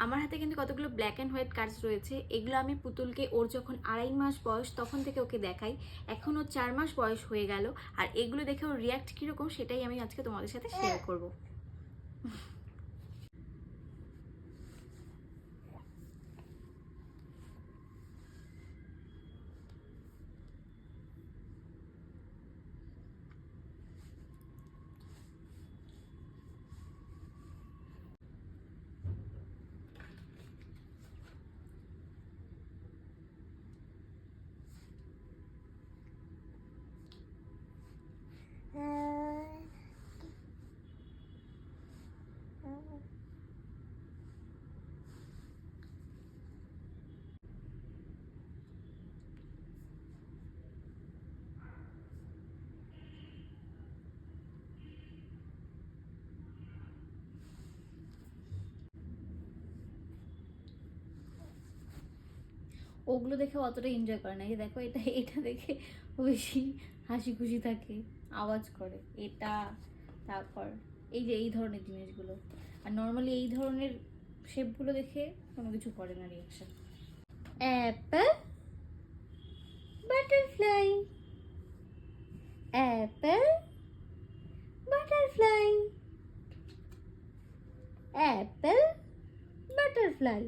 আমার হাতে কিন্তু কতগুলো ব্ল্যাক অ্যান্ড হোয়াইট কার্ডস রয়েছে। এগুলো আমি পুতুলকে ওর যখন 2.5 মাস বয়স তখন থেকে ওকে দেখাই। এখন ওর 4 মাস বয়স হয়ে গেল, আর এগুলো দেখে ওর রিয়াক্ট কীরকম সেটাই আমি আজকে তোমাদের সাথে শেয়ার করবো। ওগুলো দেখে অতটা এনজয় করে না। এই দেখো, এটা এটা দেখে বেশি হাসি খুশি থাকে, আওয়াজ করে এটা, তারপর এই যে এই ধরনের জিনিসগুলো। আর নর্মালি এই ধরনের শেপগুলো দেখে কোনো কিছু করে না reaction. Apple, butterfly, Apple, butterfly, Apple, butterfly.